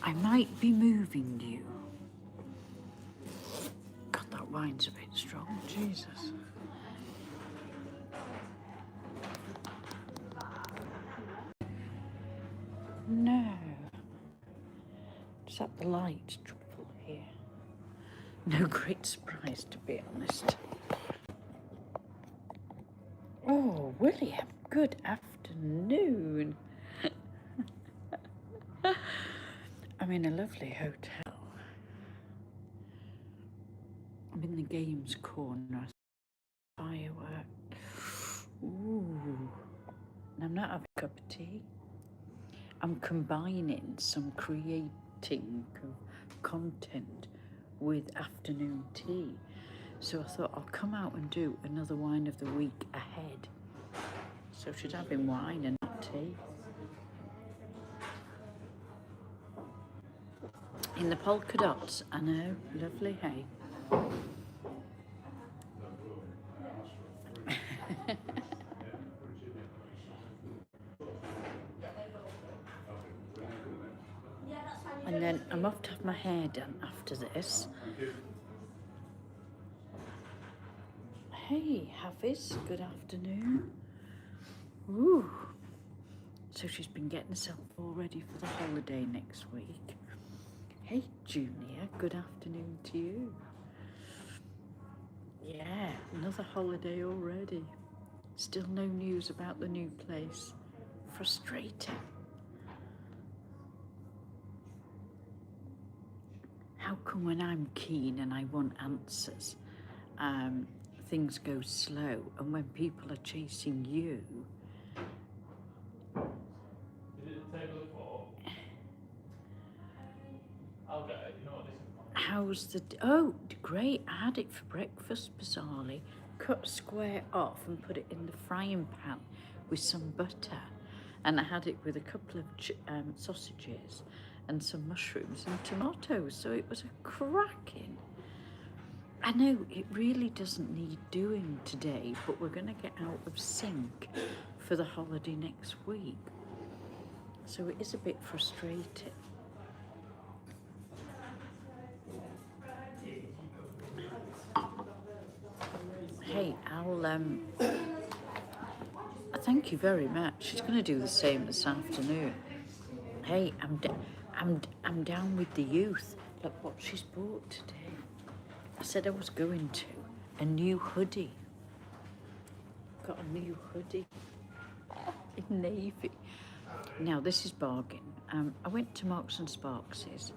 I might be moving you. God, that wine's a bit strong, Jesus. No. Is that the light trouble here? No great surprise, to be honest. Oh, William, good afternoon. I'm in a lovely hotel. I'm in the games corner. Firework. Ooh. And I'm not having a cup of tea. I'm combining some creating content with afternoon tea. So I thought I'll come out and do another wine of the week ahead. So I should have in wine and not tea. In the polka dots, I know, lovely, hey. And then I'm off to have my hair done after this. Hey, Hafiz, good afternoon. Ooh. So she's been getting herself all ready for the holiday next week. Hey, Junior, good afternoon to you. Yeah, another holiday already. Still no news about the new place. Frustrating. How come when I'm keen and I want answers, things go slow, and when people are chasing you, how's the... Oh, great, I had it for breakfast, bizarrely. Cut square off and put it in the frying pan with some butter. And I had it with a couple of sausages and some mushrooms and tomatoes. So it was a cracking. I know it really doesn't need doing today, but we're going to get out of sync for the holiday next week. So it is a bit frustrating. Hey, I'll thank you very much. She's going to do the same this afternoon. Hey, I'm down with the youth. Look what she's bought today. I said I was going to. A new hoodie. Got a new hoodie in navy. Now this is bargain. I went to Marks and Sparks's.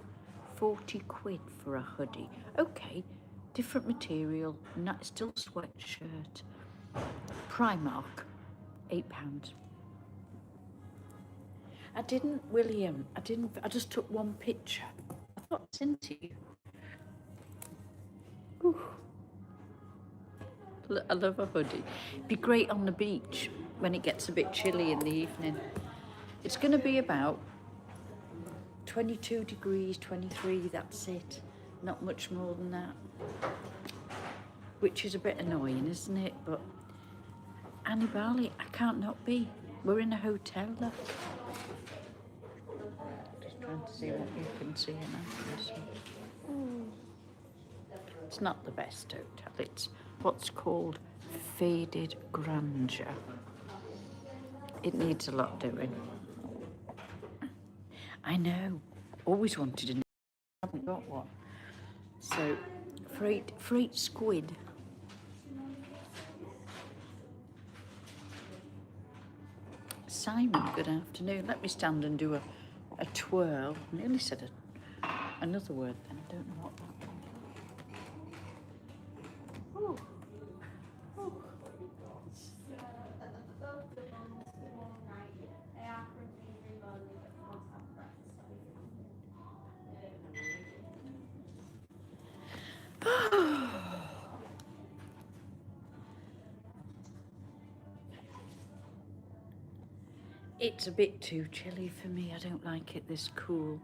40 quid for a hoodie. Okay, different material, not still sweatshirt. Primark, £8. William, I just took one picture. I thought I sent to you. Ooh. I love a hoodie. It'd be great on the beach when it gets a bit chilly in the evening. It's going to be about 22 degrees, 23, that's it. Not much more than that. Which is a bit annoying, isn't it? But Annie Barley, I can't not be. We're in a hotel, look. Just trying to see what you can see now. It's not the best hotel. It's what's called faded grandeur. It needs a lot doing. I know. Always wanted a haven't got one. So, freight squid. Simon, good afternoon. Let me stand and do a twirl. I nearly said another word then. I don't know what that was. Ooh. Ooh. It's a bit too chilly for me. I don't like it this cool.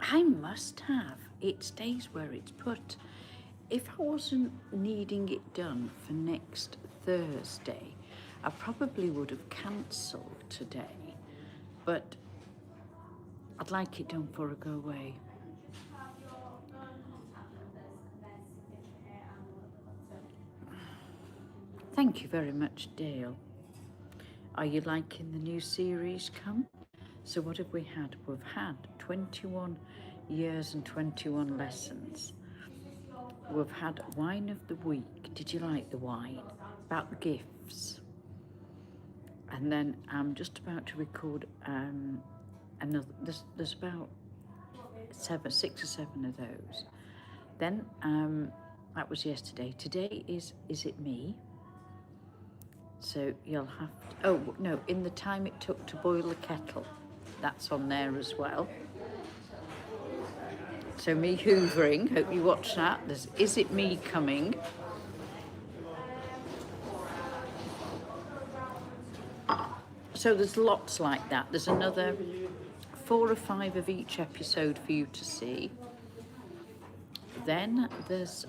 I must have. It stays where it's put. If I wasn't needing it done for next Thursday, I probably would have cancelled today. But I'd like it done before I go away. Thank you very much, Dale. Are you liking the new series come? So what have we had? We've had 21 years and 21 lessons. We've had wine of the week. Did you like the wine? About the gifts. And then I'm just about to record another. There's about 6 or 7 of those. Then that was yesterday. Today is it me? So you'll have to, oh no, in the time it took to boil the kettle, that's on there as well. So me hoovering, hope you watch that. There's Is It Me coming. So there's lots like that. There's another 4 or 5 of each episode for you to see. Then there's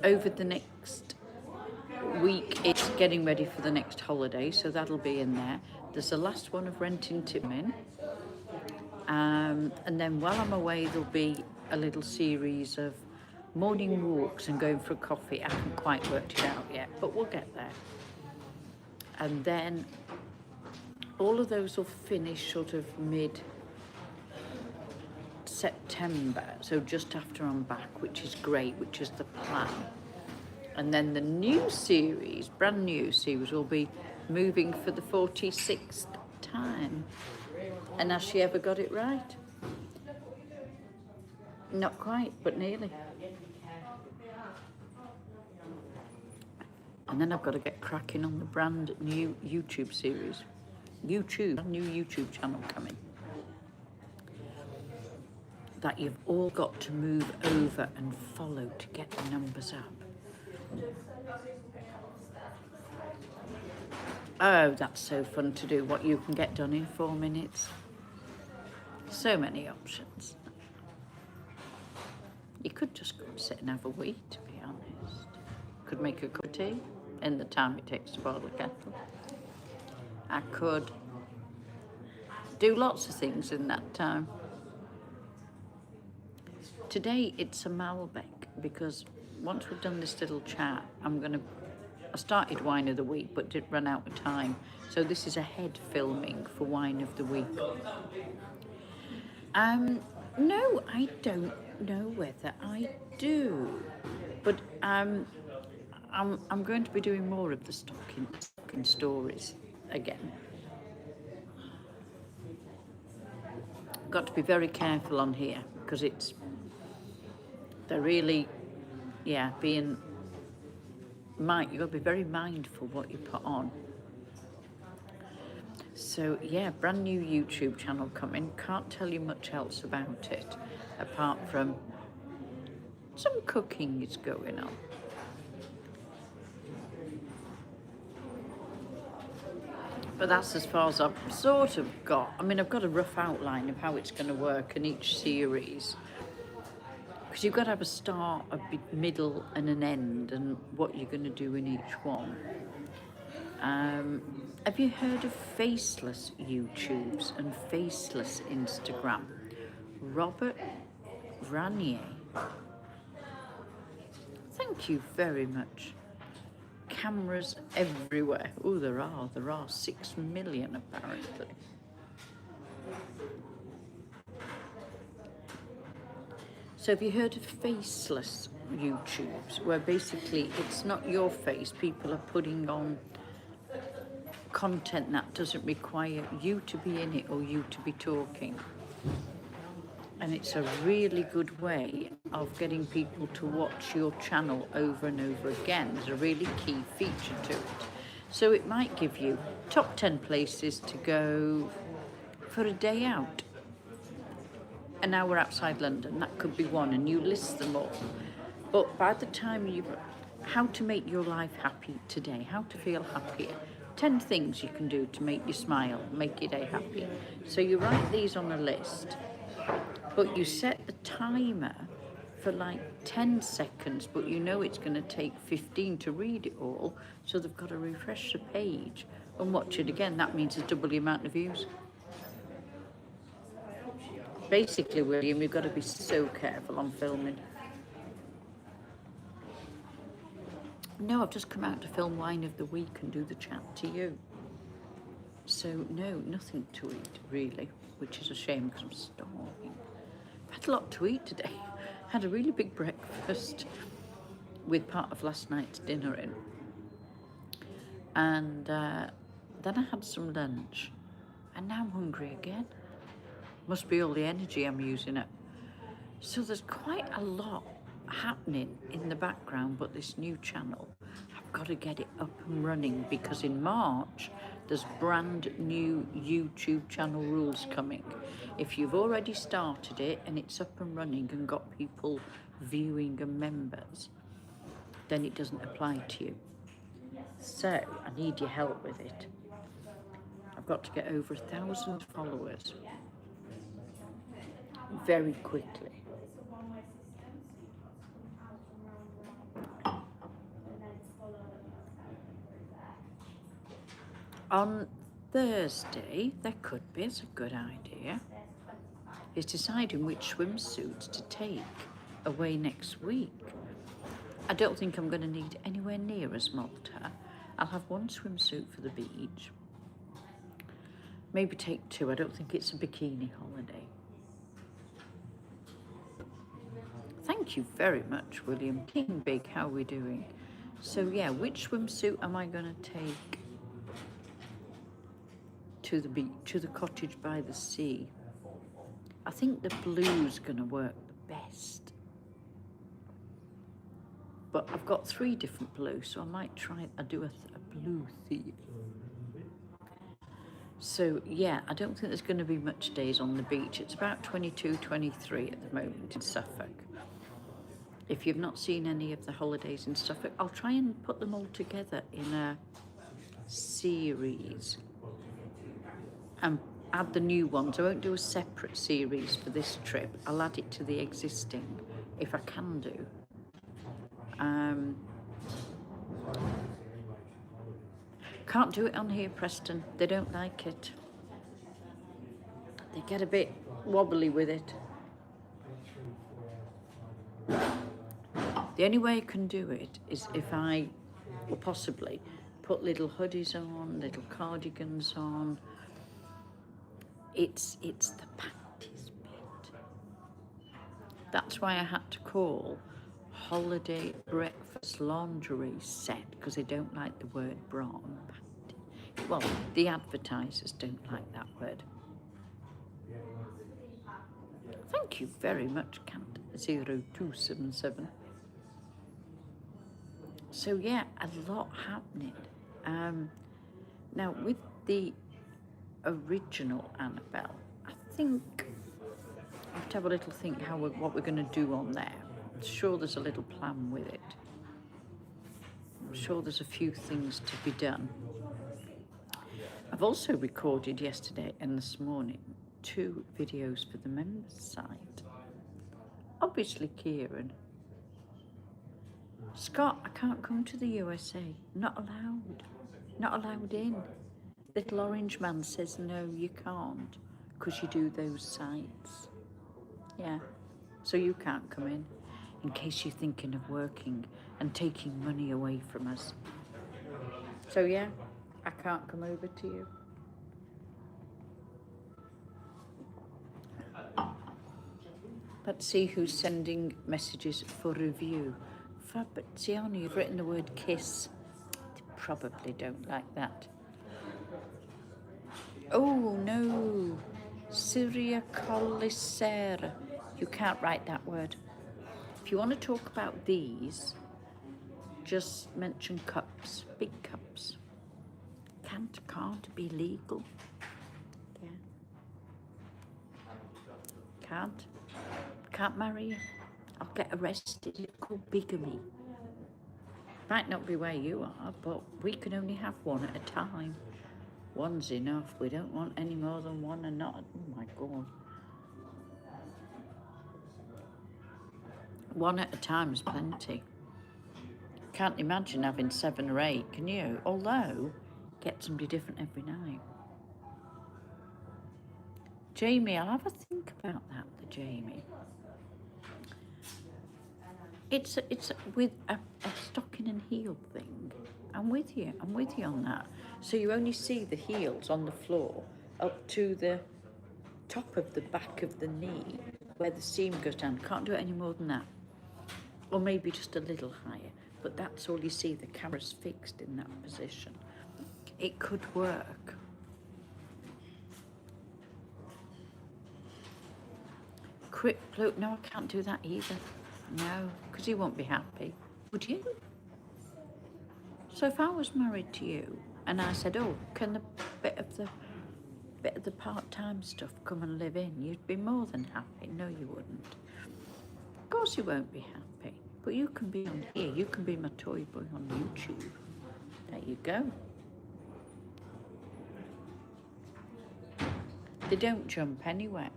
over the next week, it's getting ready for the next holiday, so that'll be in there. There's the last one of Renting Timmin. And then while I'm away, there'll be a little series of morning walks and going for a coffee. I haven't quite worked it out yet, but we'll get there. And then all of those will finish sort of mid-September, so just after I'm back, which is great, which is the plan. And then the new series, brand new series, will be moving for the 46th time. And has she ever got it right? Not quite, but nearly. And then I've got to get cracking on the brand new YouTube series. New YouTube channel coming. That you've all got to move over and follow to get the numbers up. Oh, that's so fun to do, what you can get done in 4 minutes. So many options. You could just go and sit and have a wee, to be honest. Could make a cup of tea in the time it takes to boil the kettle. I could do lots of things in that time. Today it's a Malbec, because once we've done this little chat, I started Wine of the Week but did run out of time. So this is a head filming for Wine of the Week. No, I don't know whether I do. But I'm going to be doing more of the stocking stories again. Got to be very careful on here, because they're really, you've got to be very mindful what you put on. So yeah, brand new YouTube channel coming. Can't tell you much else about it, apart from some cooking is going on. But that's as far as I've sort of got. I mean, I've got a rough outline of how it's going to work in each series. Because you've got to have a start, a middle and an end, and what you're going to do in each one. Have you heard of faceless YouTubes and faceless Instagram? Robert Ranier. Thank you very much. Cameras everywhere. Oh, there are 6 million apparently. So have you heard of faceless YouTubes, where basically it's not your face, people are putting on content that doesn't require you to be in it or you to be talking? And it's a really good way of getting people to watch your channel over and over again. There's a really key feature to it. So it might give you top 10 places to go for a day out. An hour outside London, that could be one, and you list them all. But by the time how to make your life happy today, how to feel happier, 10 things you can do to make you smile, make your day happy. So you write these on a list, but you set the timer for like 10 seconds, but you know it's going to take 15 to read it all, so they've got to refresh the page and watch it again. That means it's double the amount of views. Basically, William, you've got to be so careful on filming. No, I've just come out to film Wine of the Week and do the chat to you. So, no, nothing to eat, really, which is a shame because I'm starving. I've had a lot to eat today. Had a really big breakfast with part of last night's dinner in. And then I had some lunch. And now I'm hungry again. Must be all the energy I'm using up. So there's quite a lot happening in the background, but this new channel, I've got to get it up and running because in March, there's brand new YouTube channel rules coming. If you've already started it and it's up and running and got people viewing and members, then it doesn't apply to you. So I need your help with it. I've got to get over 1,000 followers very quickly. On Thursday, there could be, it's a good idea, is deciding which swimsuits to take away next week. I don't think I'm going to need anywhere near as Malta. I'll have one swimsuit for the beach. Maybe take two. I don't think it's a bikini holiday. Thank you very much, William. King Big, how are we doing? So yeah, which swimsuit am I going to take to the beach, to the cottage by the sea? I think the blue's going to work the best. But I've got 3 different blues, so I might try, I do a blue theme. So yeah, I don't think there's going to be much days on the beach. It's about 22, 23 at the moment in Suffolk. If you've not seen any of the holidays in Suffolk, I'll try and put them all together in a series and add the new ones. I won't do a separate series for this trip. I'll add it to the existing if I can do. Can't do it on here, Preston. They don't like it. They get a bit wobbly with it. The only way I can do it is if I, or possibly, put little hoodies on, little cardigans on. It's the panties bit. That's why I had to call holiday breakfast lingerie set, because they don't like the word bra and panty. Well, the advertisers don't like that word. Thank you very much, Cant 0277. So yeah, a lot happening. Now with the original Annabelle, I think I have to have a little think what we're going to do on there. I'm sure there's a little plan with it. I'm sure there's a few things to be done. I've also recorded yesterday and this morning 2 videos for the members site. Obviously Kieran. Scott, I can't come to the USA. Not allowed. Not allowed in. Little orange man says no, you can't, because you do those sites. Yeah, so you can't come in case you're thinking of working and taking money away from us. So yeah, I can't come over to you. Let's see who's sending messages for review. Fabriziano, you've written the word kiss. They probably don't like that. Oh no, Syria Colisera. You can't write that word. If you want to talk about these, just mention cups, big cups. Can't be legal. Yeah. Can't marry you. I'll get arrested. It's called bigamy. Might not be where you are, but we can only have one at a time. One's enough. We don't want any more than one and not. Oh my God. One at a time is plenty. Can't imagine having 7 or 8, can you? Although, get somebody different every night. Jamie, I'll have a think about that, the Jamie. It's with a stocking and heel thing. I'm with you on that. So you only see the heels on the floor up to the top of the back of the knee where the seam goes down. Can't do it any more than that. Or maybe just a little higher. But that's all you see. The camera's fixed in that position. It could work. Quick bloke, no, I can't do that either. No, because he won't be happy. Would you? So if I was married to you and I said, oh, can the bit of the part-time stuff come and live in, you'd be more than happy. No, you wouldn't. Of course you won't be happy. But you can be on here. You can be my toy boy on YouTube. There you go. They don't jump anywhere.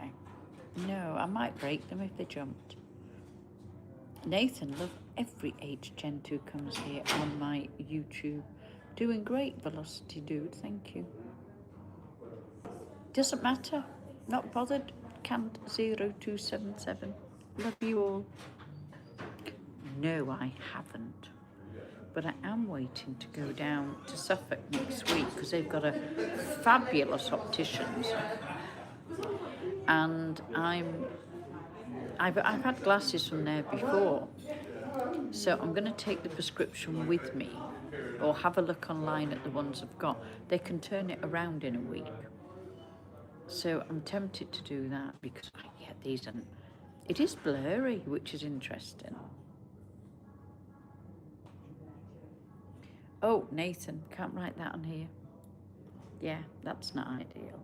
No, I might break them if they jumped. Nathan, love every age gent who comes here on my YouTube. Doing great, Velocity Dude, thank you. Doesn't matter, not bothered. Cant 0277. Love you all. No, I haven't. But I am waiting to go down to Suffolk next week because they've got a fabulous opticians. And I've had glasses from there before, so I'm going to take the prescription with me or have a look online at the ones I've got. They can turn it around in a week, so I'm tempted to do that because these are, it is blurry, which is interesting. Oh, Nathan, can't write that on here. Yeah, that's not ideal.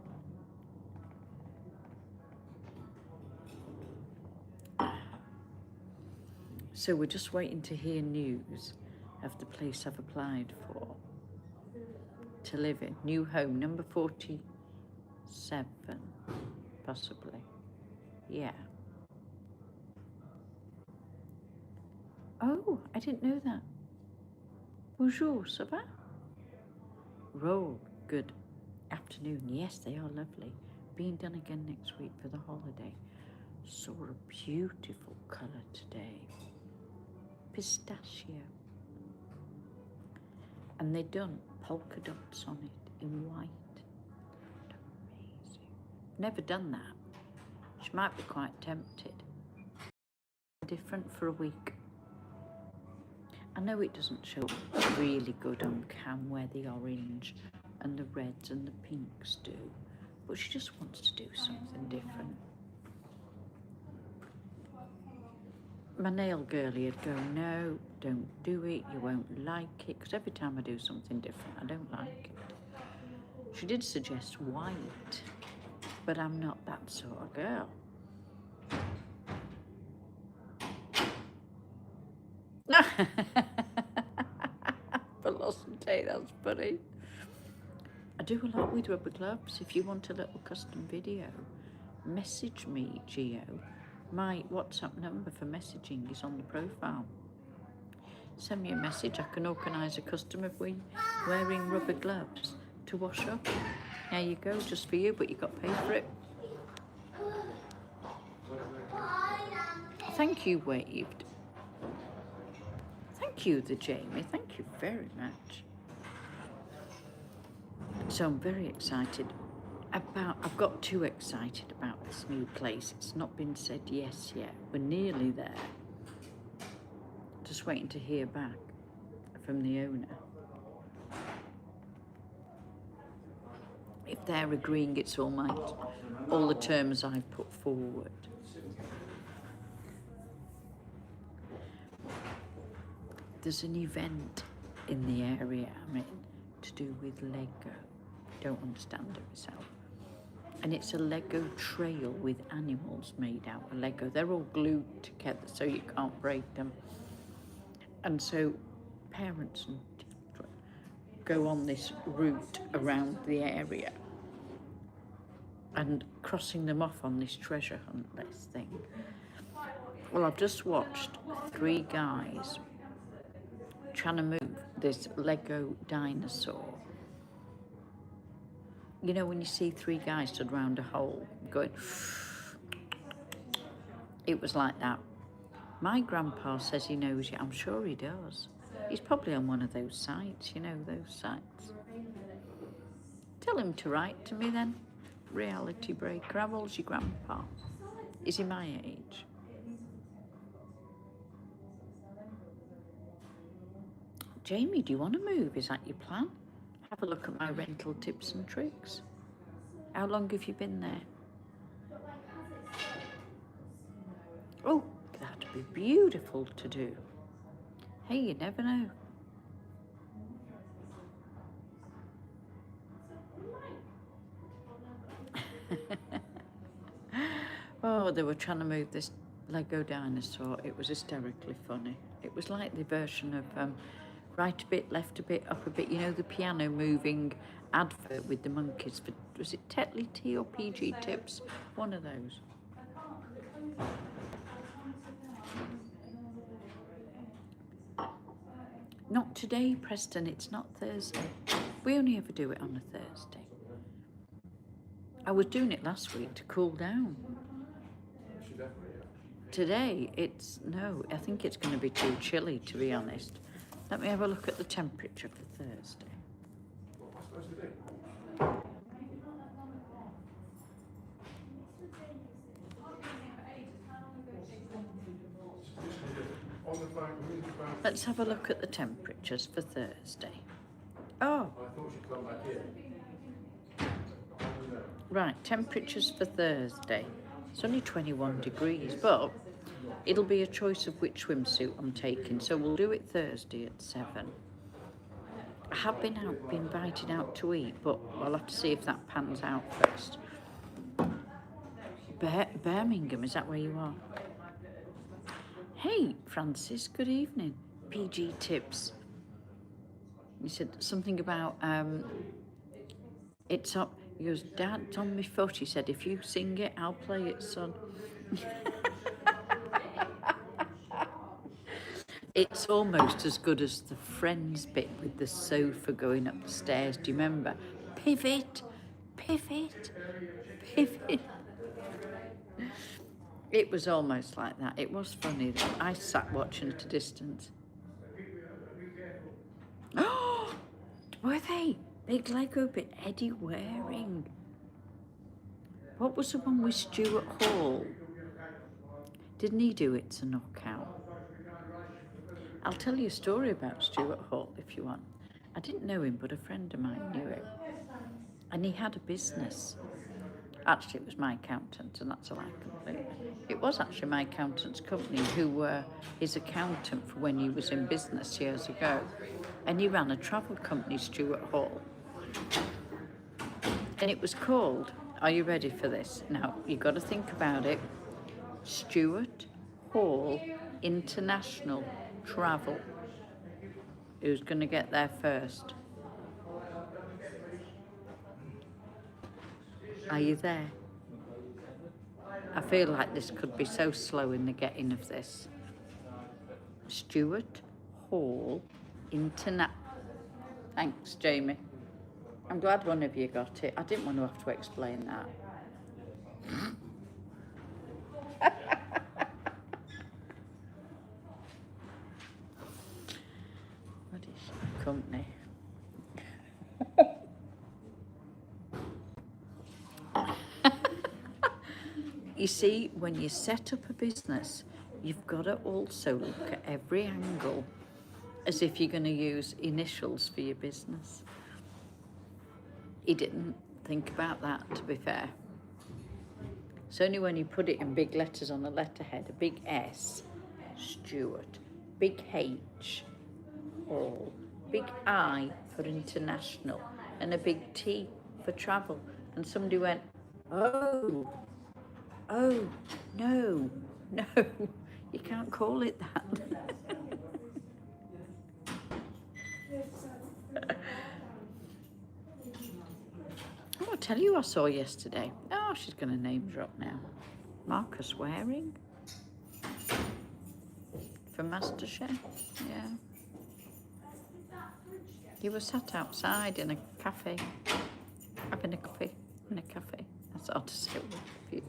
So we're just waiting to hear news of the place I've applied for to live in. New home, number 47, possibly. Yeah. Oh, I didn't know that. Bonjour, ça va? Roll, good afternoon. Yes, they are lovely. Being done again next week for the holiday. Saw a beautiful colour today. Pistachio. And they've done polka dots on it in white. Amazing. Never done that. She might be quite tempted. Different for a week. I know it doesn't show really good on cam where the orange and the reds and the pinks do, but she just wants to do something different. My nail girlie would go, no, don't do it, you won't like it, because every time I do something different, I don't like it. She did suggest white, but I'm not that sort of girl. Velocity, that's funny. I do a lot with rubber gloves. If you want a little custom video, message me, Gio. My WhatsApp number for messaging is on the profile. Send me a message. I can organise a custom of wearing rubber gloves to wash up. There you go, just for you, but you got to pay for it. Thank you, Waved. Thank you, the Jamie. Thank you very much. So I'm very excited about, I've got too excited about this new place. It's not been said yes yet. We're nearly there. Just waiting to hear back from the owner. If they're agreeing it's all the terms I've put forward. There's an event in the area I'm in to do with Lego. Don't understand it myself. And it's a Lego trail with animals made out of Lego. They're all glued together so you can't break them. And so parents go on this route around the area and crossing them off on this treasure hunt thing. Well, I've just watched 3 guys trying to move this Lego dinosaur You know when you see three guys stood round a hole going, it was like that. My grandpa says he knows you. I'm sure he does. He's probably on one of those sites, you know, those sites. Tell him to write to me then. Reality breaker. How old's your grandpa? Is he my age? Jamie, do you want to move? Is that your plan? Have a look at my rental tips and tricks. How long have you been there? Oh, that'd be beautiful to do. Hey, you never know. Oh, they were trying to move this Lego dinosaur. It was hysterically funny. It was like the version of right a bit, left a bit, up a bit. You know, the piano moving advert with the monkeys. For, was it Tetley Tea or PG Tips? One of those. Not today, Preston. It's not Thursday. We only ever do it on a Thursday. I was doing it last week to cool down. Today, no, I think it's going to be too chilly, to be honest. Let me have a look at the temperature for Thursday. Let's have a look at the temperatures for Thursday. Oh. Right, temperatures for Thursday. It's only 21 degrees, but it'll be a choice of which swimsuit I'm taking. So we'll do it Thursday at 7. I have been invited out to eat, but I'll have to see if that pans out first. Birmingham, is that where you are? Hey, Francis, good evening. PG Tips. You said something about, it's up. He goes, Dad, it's on my foot. He said, if you sing it, I'll play it, son. It's almost as good as the Friends bit with the sofa going up the stairs. Do you remember? Pivot, pivot, pivot. It was almost like that. It was funny though. I sat watching at a distance. Oh, were they? Big Lego bit Eddie Waring. What was the one with Stuart Hall? Didn't he do It's a Knockout? I'll tell you a story about Stuart Hall if you want. I didn't know him, but a friend of mine knew him. And he had a business. Actually, it was my accountant, and that's a lie completely. It was actually my accountant's company who were his accountant for when he was in business years ago. And he ran a travel company, Stuart Hall. And it was called, are you ready for this? Now, you've got to think about it. Stuart Hall International Travel. Who's going to get there first? Are you there? I feel like this could be so slow in the getting of this. Stuart Hall International. Thanks, Jamie. I'm glad one of you got it. I didn't want to have to explain that. What is your company? You see, when you set up a business, you've got to also look at every angle as if you're going to use initials for your business. He didn't think about that, to be fair. It's only when you put it in big letters on the letterhead, a big S, Stuart, big H, Hall, big I for international, and a big T for travel. And somebody went, oh, no, you can't call it that. Oh, I'll tell you who I saw yesterday. Oh, she's going to name drop now. Marcus Waring for MasterChef, yeah. He was sat outside in a cafe. Having a coffee in a cafe. That's hard to say with you.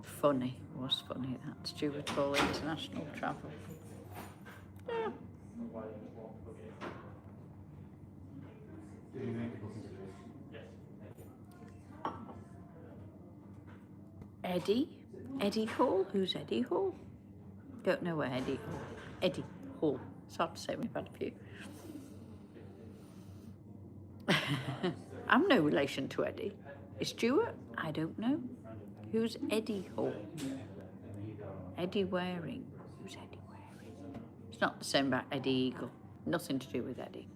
Funny, was funny that. Stuart Hall international travel. Yeah. Eddie Hall? Who's Eddie Hall? Don't know where Eddie Hall. Eddie Hall. It's hard to say, we've had a few. I'm no relation to Eddie. Is Stuart? I don't know. Who's Eddie Hall? Eddie Waring. Who's Eddie Waring? It's not the same about Eddie Eagle. Nothing to do with Eddie.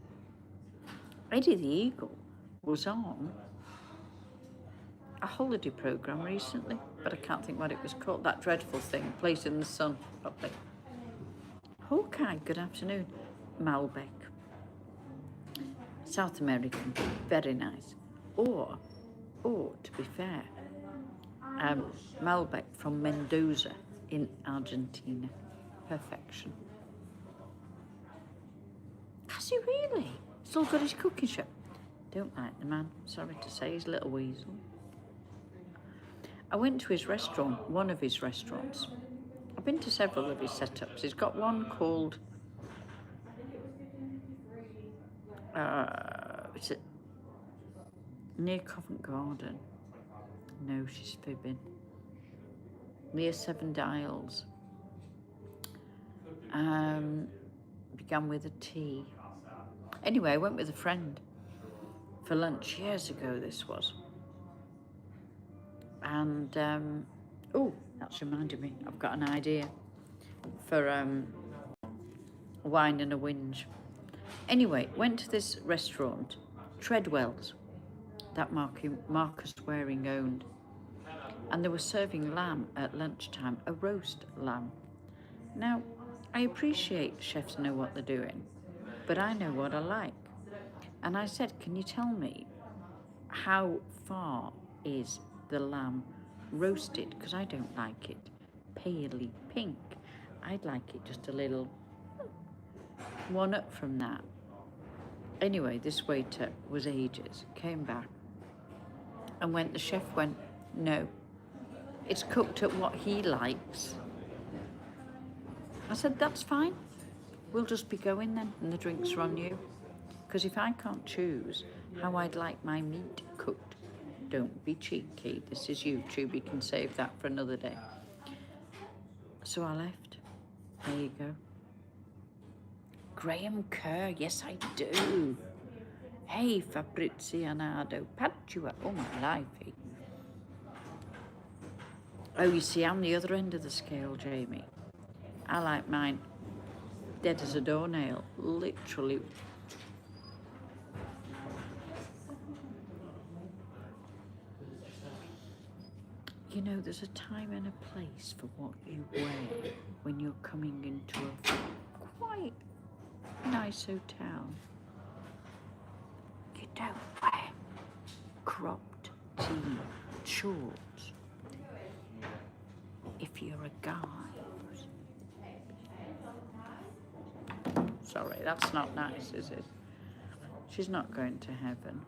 Eddie the Eagle was on a holiday programme recently, but I can't think what it was called. That dreadful thing, Place in the Sun, probably. Hawkeye, good afternoon. Malbec. South American, very nice. Or to be fair, Malbec from Mendoza in Argentina. Perfection. Has he really? Still got his cooking shop? Don't like the man, sorry to say, he's a little weasel. I went to his restaurant, one of his restaurants. I've been to several of his setups. He's got one called, is it near Covent Garden? No, she's fibbing. Near Seven Dials. Began with a T. Anyway, I went with a friend for lunch years ago, this was. And, oh, that's reminded me, I've got an idea for wine and a whinge. Anyway, went to this restaurant, Treadwell's, that Marcus Waring owned. And they were serving lamb at lunchtime, a roast lamb. Now, I appreciate chefs know what they're doing, but I know what I like. And I said, can you tell me how far is the lamb roasted? Because I don't like it palely pink. I'd like it just a little one up from that. Anyway, this waiter was ages, came back, and the chef went, no, it's cooked at what he likes. I said, that's fine. We'll just be going then, and the drinks are on you. Because if I can't choose how I'd like my meat cooked, don't be cheeky. This is YouTube. You can save that for another day. So I left. There you go. Graham Kerr. Yes, I do. Hey, Fabrizianato. Padua. Oh, my life. Oh, you see, I'm the other end of the scale, Jamie. I like mine dead as a doornail, literally. You know, there's a time and a place for what you wear when you're coming into a quite nice hotel. You don't wear cropped jeans, shorts. If you're a guy. Sorry, that's not nice, is it? She's not going to heaven.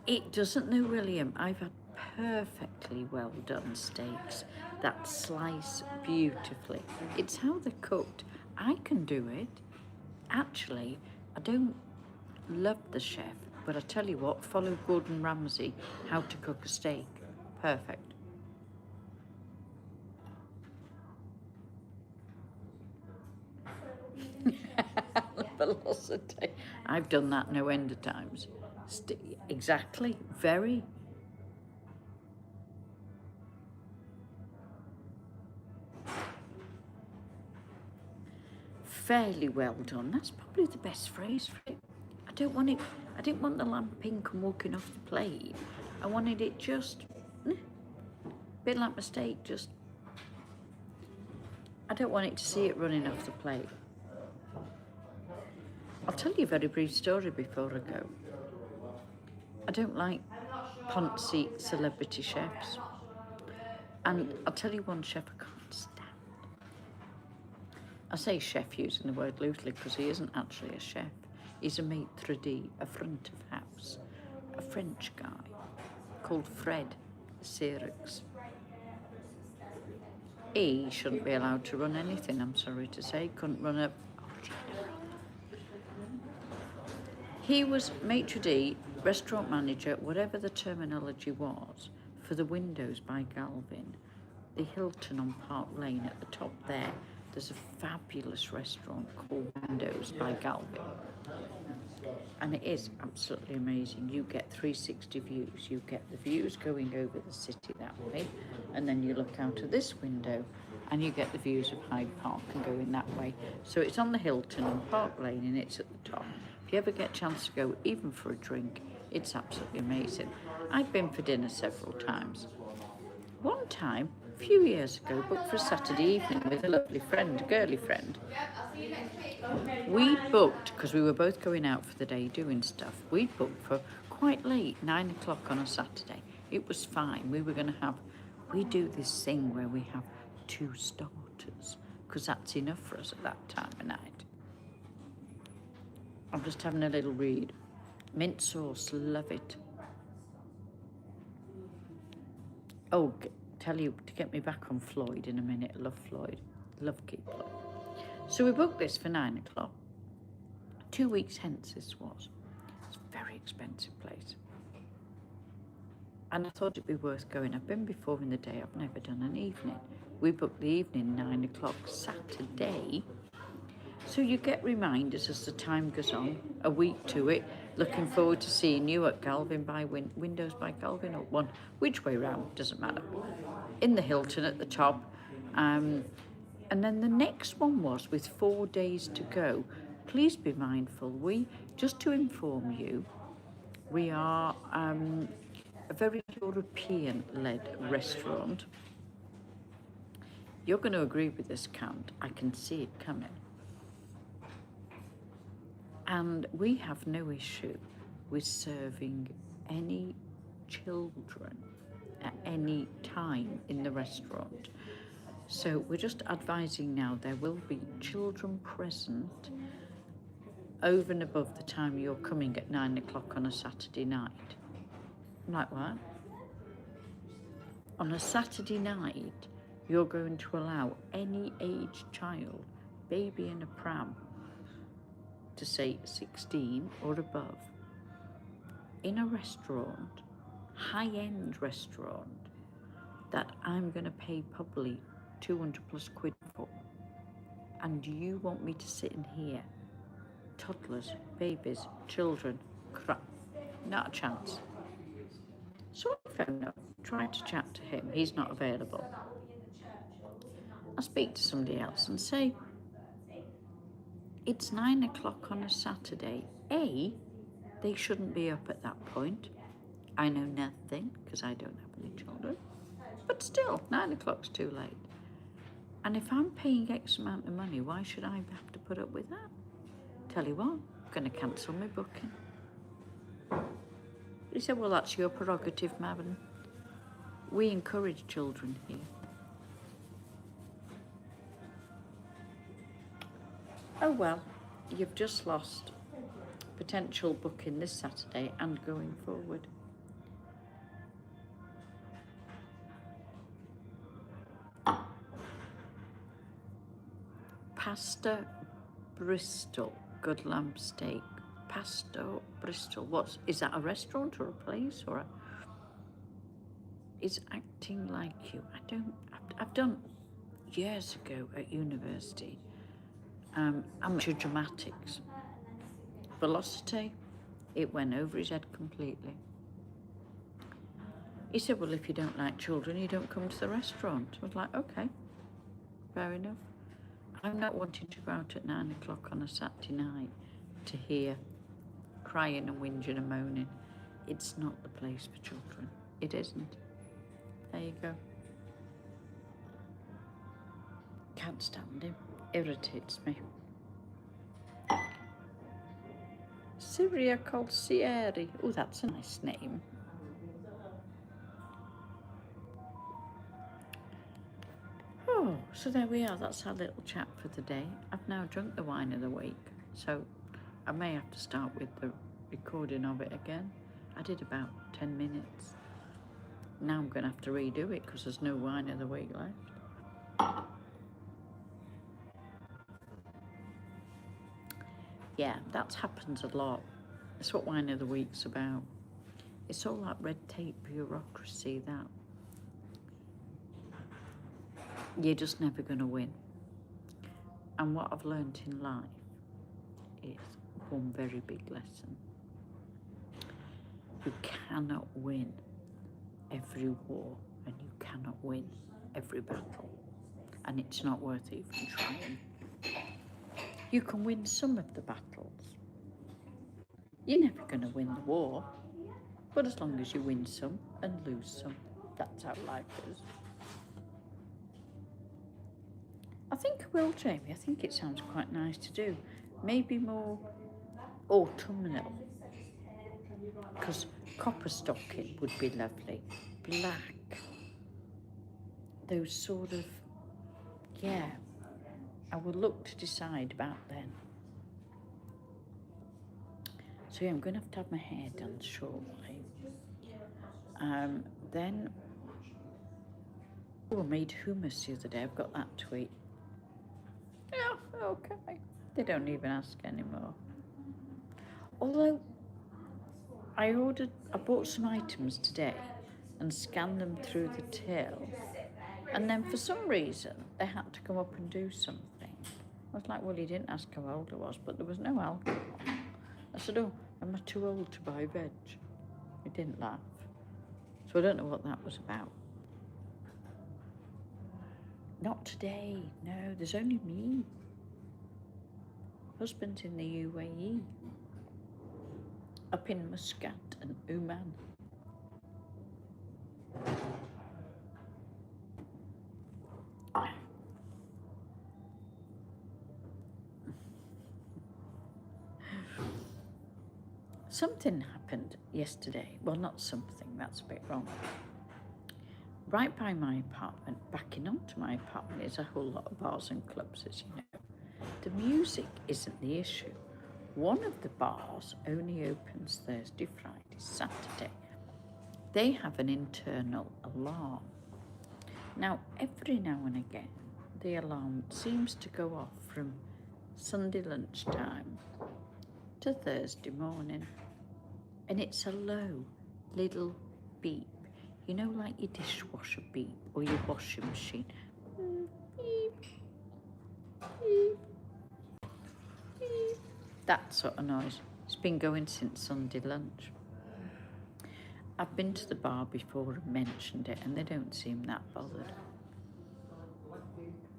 It doesn't know, William. I've had perfectly well done steaks that slice beautifully. It's how they're cooked. I can do it. Actually, I don't love the chef, but I tell you what, follow Gordon Ramsay, how to cook a steak. Perfect. Velocity. I've done that no end of times. Exactly. Very. Fairly well done. That's probably the best phrase for it. I didn't want the lamb pink and walking off the plate. I wanted it just a bit like my steak, just I don't want it to see it running off the plate. I'll tell you a very brief story before I go. I don't like poncy celebrity chefs. And I'll tell you one chef I can't stand. I say chef using the word loosely because he isn't actually a chef. He's a maitre d', a front of house, a French guy called Fred Sirix. He shouldn't be allowed to run anything, I'm sorry to say. Couldn't run a... He was maitre d', restaurant manager, whatever the terminology was, for the Windows by Galvin, the Hilton on Park Lane at the top there. There's a fabulous restaurant called Windows by Galvin. And it is absolutely amazing. You get 360 views. You get the views going over the city that way, and then you look out of this window and you get the views of Hyde Park and go in that way. So it's on the Hilton on Park Lane and it's at the top. If you ever get a chance to go, even for a drink, it's absolutely amazing. I've been for dinner several times. One time, a few years ago, booked for a Saturday evening with a lovely friend, a girly friend. We booked, because we were both going out for the day doing stuff, we booked for quite late, 9 o'clock on a Saturday. It was fine. We do this thing where we have 2 starters, because that's enough for us at that time of night. I'm just having a little read. Mint sauce, love it. Oh, tell you to get me back on Floyd in a minute. I love Floyd. Love Keith Floyd. So we booked this for 9 o'clock. 2 weeks hence this was. It's a very expensive place. And I thought it'd be worth going. I've been before in the day. I've never done an evening. We booked the evening 9 o'clock Saturday. So you get reminders as the time goes on, a week to it. Looking forward to seeing you at Galvin by Windows by Galvin, or one, which way round, doesn't matter. In the Hilton at the top. And then the next one was with 4 days to go. Please be mindful. Just to inform you, we are a very European-led restaurant. You're going to agree with this, Cant. I can see it coming. And we have no issue with serving any children at any time in the restaurant. So we're just advising now there will be children present over and above the time you're coming at 9 o'clock on a Saturday night. I'm like, what? On a Saturday night, you're going to allow any age child, baby in a pram, to say 16 or above, in a restaurant, high-end restaurant, that I'm going to pay probably 200 plus quid for, and you want me to sit in here, toddlers, babies, children, crap, not a chance. So I phone up, try to chat to him, he's not available. I speak to somebody else and say, it's 9 o'clock on a Saturday. A, they shouldn't be up at that point. I know nothing, because I don't have any children. But still, 9 o'clock's too late. And if I'm paying X amount of money, why should I have to put up with that? Tell you what, I'm going to cancel my booking. He said, well, that's your prerogative, madam. We encourage children here. Oh, well, you've just lost potential booking this Saturday and going forward. Pasta Bristol, good lamb steak. Pasta Bristol, is that a restaurant or a place or a... Is acting like you. I've done years ago at university, amateur dramatics. Velocity, it went over his head completely. He said, well, if you don't like children, you don't come to the restaurant. I was like, okay, fair enough. I'm not wanting to go out at 9 o'clock on a Saturday night to hear crying and whinging and moaning. It's not the place for children. It isn't. There you go. Can't stand him. Irritates me. Syria called Sieri. Oh, that's a nice name. Oh, so there we are. That's our little chat for the day. now drunk the wine of the week, so I may have to start with the recording of it again. I did about 10 minutes. Now I'm going to have to redo it because there's no wine of the week left. Yeah, that happens a lot. That's what wine of the week's about. It's all that red tape bureaucracy that you're just never going to win. And what I've learned in life is one very big lesson. You cannot win every war, and you cannot win every battle, and it's not worth even trying. You can win some of the battles. You're never going to win the war, but as long as you win some and lose some, that's how life is. I think I will, Jamie. I think it sounds quite nice to do. Maybe more autumnal, because copper stocking would be lovely. Black, those sort of, yeah. I will look to decide about then. So yeah, I'm going to have my hair done shortly. Then, I made hummus the other day. I've got that to eat. Yeah, okay. They don't even ask anymore. Although, I bought some items today and scanned them through the till. And then for some reason, they had to come up and do something. I was like, well, he didn't ask how old I was, but there was no alcohol. I said, oh, am I too old to buy veg? He didn't laugh. So I don't know what that was about. Not today, no, there's only me. Husband's in the UAE, up in Muscat and Oman. Something happened yesterday. Well, not something, that's a bit wrong. Right by my apartment, backing onto my apartment, is a whole lot of bars and clubs, as you know. The music isn't the issue. One of the bars only opens Thursday, Friday, Saturday. They have an internal alarm. Now, every now and again, the alarm seems to go off from Sunday lunchtime to Thursday morning. And it's a low little beep. You know, like your dishwasher beep or your washing machine. Beep, beep, beep. That sort of noise. It's been going since Sunday lunch. I've been to the bar before and mentioned it, and they don't seem that bothered.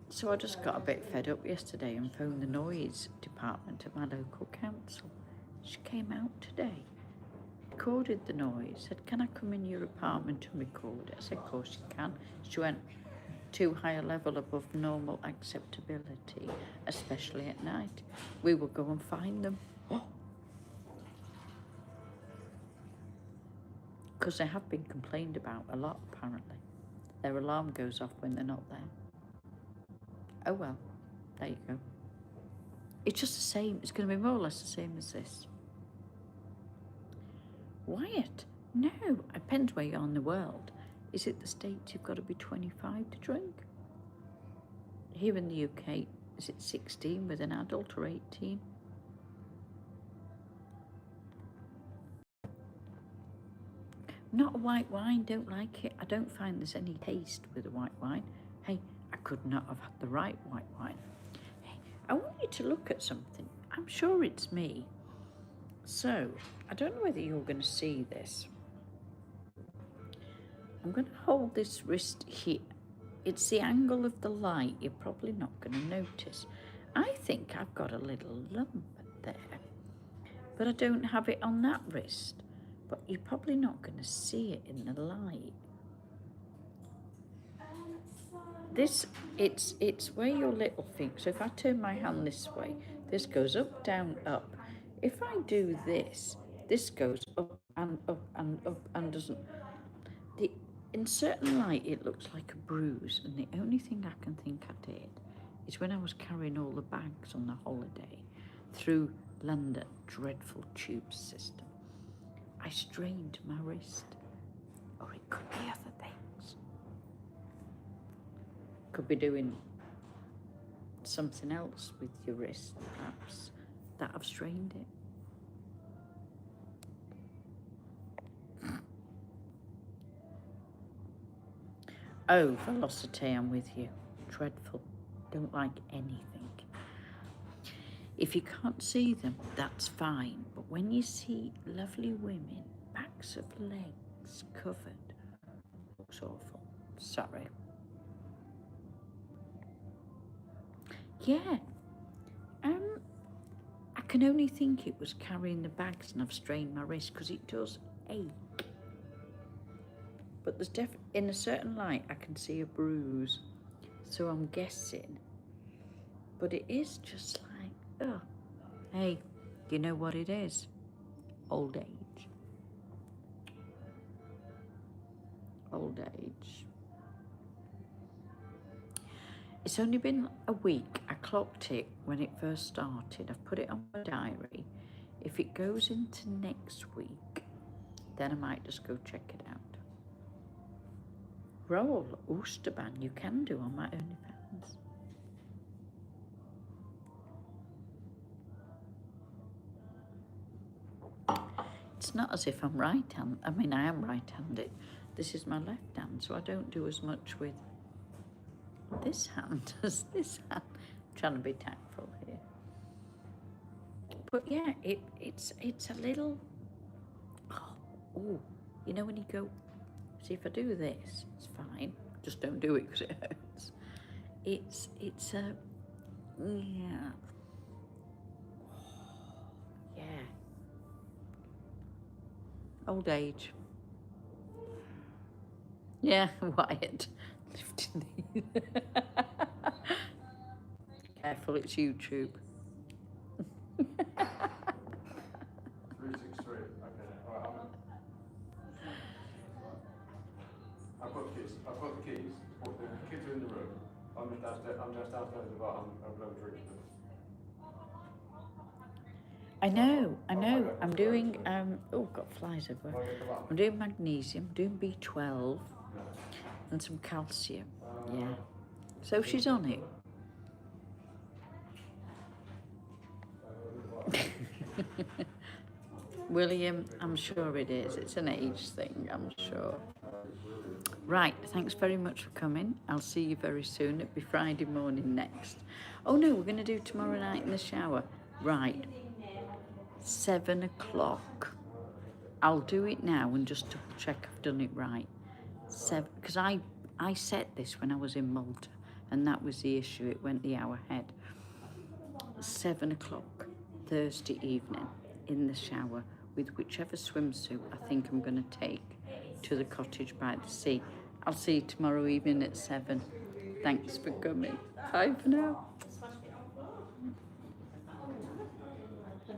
So I just got a bit fed up yesterday and phoned the noise department at my local council. She came out today, recorded the noise, said, can I come in your apartment and record it? I said, of course you can. She went, too high a level above normal acceptability, especially at night. We will go and find them. Because they have been complained about a lot, apparently. Their alarm goes off when they're not there. Oh well, there you go. It's just the same. It's going to be more or less the same as this. Wyatt? No, it depends where you are in the world. Is it the States you've got to be 25 to drink? Here in the UK, is it 16 with an adult or 18? Not a white wine, don't like it. I don't find there's any taste with a white wine. Hey, I could not have had the right white wine. Hey, I want you to look at something. I'm sure it's me. So, I don't know whether you're going to see this. I'm going to hold this wrist here. It's the angle of the light. You're probably not going to notice. I think I've got a little lump there, but I don't have it on that wrist. But you're probably not going to see it in the light. It's where your little finger. So if I turn my hand this way, this goes up, down, up. If I do this, this goes up and up and up and doesn't. In certain light, it looks like a bruise, and the only thing I can think I did is when I was carrying all the bags on the holiday through London, dreadful tube system. I strained my wrist. Or it could be other things. Could be doing something else with your wrist, perhaps, that I've strained it. Oh, velocity, I'm with you. Dreadful. Don't like anything. If you can't see them, that's fine. But when you see lovely women, backs of legs covered, looks awful. Sorry. Yeah. I can only think it was carrying the bags and I've strained my wrist because it does ache. But there's in a certain light I can see a bruise, so I'm guessing. But it is just like, oh, hey, you know what it is? Old age. Old age. It's only been a week. I clocked it when it first started. I've put it on my diary. If it goes into next week, then I might just go check it out. Roll Oosterban, you can do on my OnlyFans. It's not as if I'm right-handed. I mean, I am right-handed. This is my left hand, so I don't do as much with this hand as this hand. I'm trying to be tactful here. But yeah, it's a little, oh, you know when you go, see if I do this, it's fine. Just don't do it because it hurts. It's a, yeah. Yeah. Old age. Yeah, Wyatt. Lifting these. Careful, it's YouTube. 363. Okay. All right. I've got the keys. I've got the keys. The kids are in the room. I'm just downstairs. I'm just downstairs at the bar. I'm going to reach them. I know. I'm doing, oh, got flies everywhere. I'm doing magnesium, doing B12 and some calcium. Yeah. So she's on it. William, I'm sure it is. It's an age thing, I'm sure. Right, thanks very much for coming. I'll see you very soon. It'll be Friday morning next. Oh no, we're going to do tomorrow night in the shower. Right, 7 o'clock. I'll do it now and just double check I've done it right. 7, because I set this when I was in Malta and that was the issue. It went the hour ahead. 7 o'clock Thursday evening in the shower with whichever swimsuit I think I'm going to take to the cottage by the sea. I'll see you tomorrow evening at 7. Thanks for coming. Bye for now.